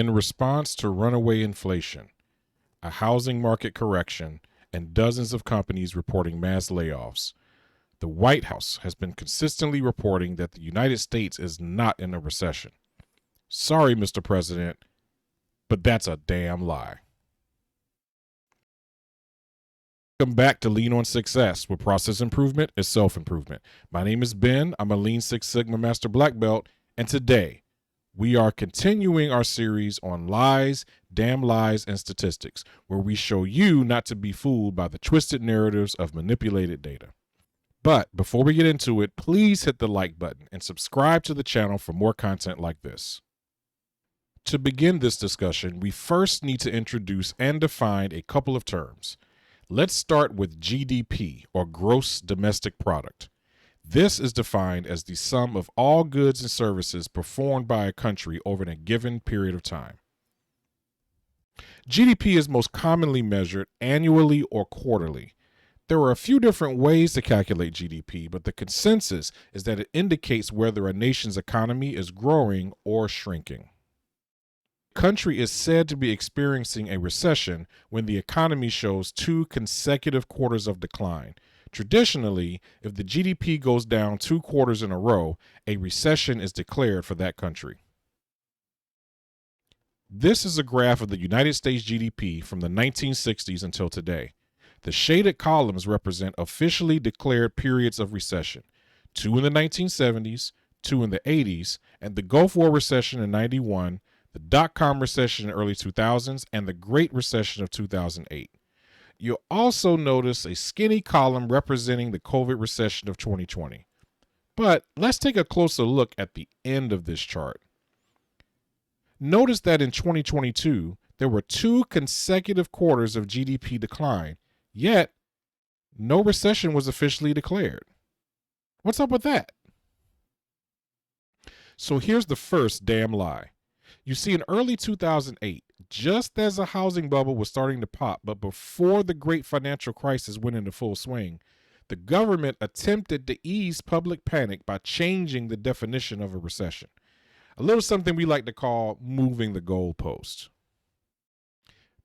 In response to runaway inflation, a housing market correction, and dozens of companies reporting mass layoffs, the White House has been consistently reporting that the United States is not in a recession. Sorry, Mr. President, but that's a damn lie. Welcome back to Lean on Success, where process improvement is self-improvement. My name is Ben. I'm a Lean Six Sigma Master Black Belt, and today we are continuing our series on lies, damn lies, and statistics, where we show you not to be fooled by the twisted narratives of manipulated data. But before we get into it, please hit the like button and subscribe to the channel for more content like this. To begin this discussion, we first need to introduce and define a couple of terms. Let's start with GDP, or Gross Domestic Product. This is defined as the sum of all goods and services performed by a country over a given period of time. GDP is most commonly measured annually or quarterly. There are a few different ways to calculate GDP, but the consensus is that it indicates whether a nation's economy is growing or shrinking. A country is said to be experiencing a recession when the economy shows 2 consecutive quarters of decline. Traditionally, if the GDP goes down 2 quarters in a row, a recession is declared for that country. This is a graph of the United States GDP from the 1960s until today. The shaded columns represent officially declared periods of recession: 2 in the 1970s, 2 in the 80s, and the Gulf War recession in 91, the dot-com recession in early 2000s, and the Great Recession of 2008. You'll also notice a skinny column representing the COVID recession of 2020. But let's take a closer look at the end of this chart. Notice that in 2022, there were 2 consecutive quarters of GDP decline, yet no recession was officially declared. What's up with that? So here's the first damn lie. You see, in early 2008, just as a housing bubble was starting to pop, but before the great financial crisis went into full swing, the government attempted to ease public panic by changing the definition of a recession. A little something we like to call moving the goalpost.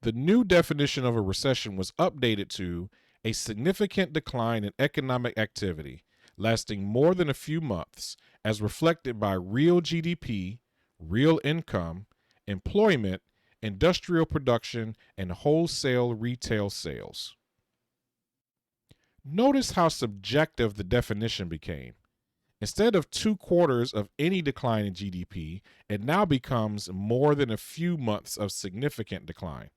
The new definition of a recession was updated to a significant decline in economic activity lasting more than a few months, as reflected by real GDP, real income, employment, industrial production, and wholesale retail sales. Notice how subjective the definition became. Instead of 2 quarters of any decline in GDP, it now becomes more than a few months of significant decline.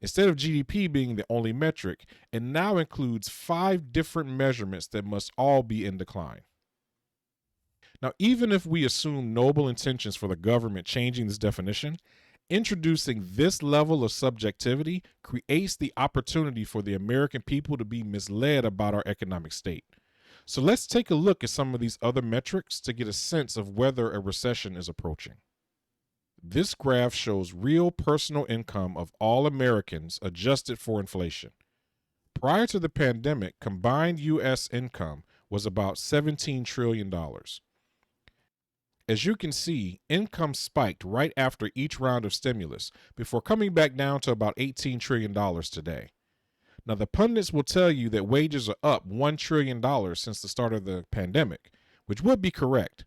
Instead of GDP being the only metric, it now includes 5 different measurements that must all be in decline. Now, even if we assume noble intentions for the government changing this definition, introducing this level of subjectivity creates the opportunity for the American people to be misled about our economic state. So let's take a look at some of these other metrics to get a sense of whether a recession is approaching. This graph shows real personal income of all Americans adjusted for inflation. Prior to the pandemic, combined U.S. income was about $17 trillion. As you can see, income spiked right after each round of stimulus before coming back down to about $18 trillion today. Now, the pundits will tell you that wages are up $1 trillion since the start of the pandemic, which would be correct.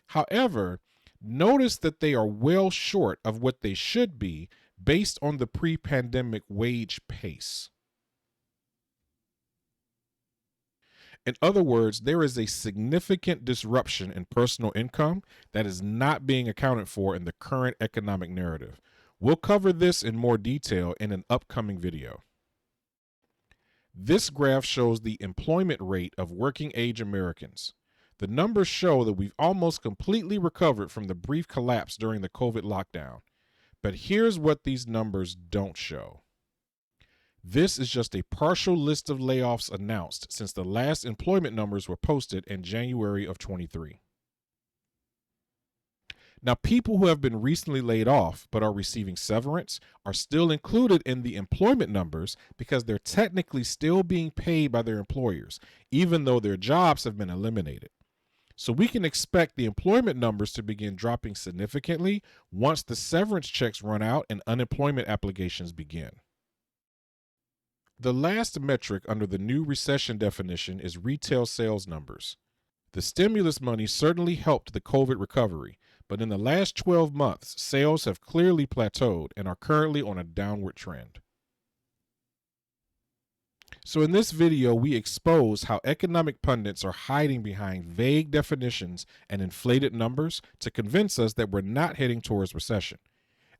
However, notice that they are well short of what they should be based on the pre-pandemic wage pace. In other words, there is a significant disruption in personal income that is not being accounted for in the current economic narrative. We'll cover this in more detail in an upcoming video. This graph shows the employment rate of working age Americans. The numbers show that we've almost completely recovered from the brief collapse during the COVID lockdown. But here's what these numbers don't show. This is just a partial list of layoffs announced since the last employment numbers were posted in January of 23. Now, people who have been recently laid off but are receiving severance are still included in the employment numbers because they're technically still being paid by their employers, even though their jobs have been eliminated. So we can expect the employment numbers to begin dropping significantly once the severance checks run out and unemployment applications begin. The last metric under the new recession definition is retail sales numbers. The stimulus money certainly helped the COVID recovery, but in the last 12 months, sales have clearly plateaued and are currently on a downward trend. So in this video, we expose how economic pundits are hiding behind vague definitions and inflated numbers to convince us that we're not heading towards recession.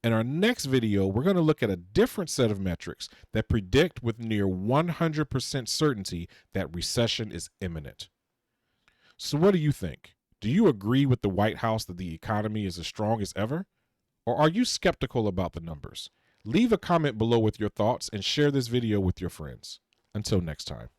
In our next video, we're going to look at a different set of metrics that predict with near 100% certainty that recession is imminent. So what do you think? Do you agree with the White House that the economy is as strong as ever? Or are you skeptical about the numbers? Leave a comment below with your thoughts and share this video with your friends. Until next time.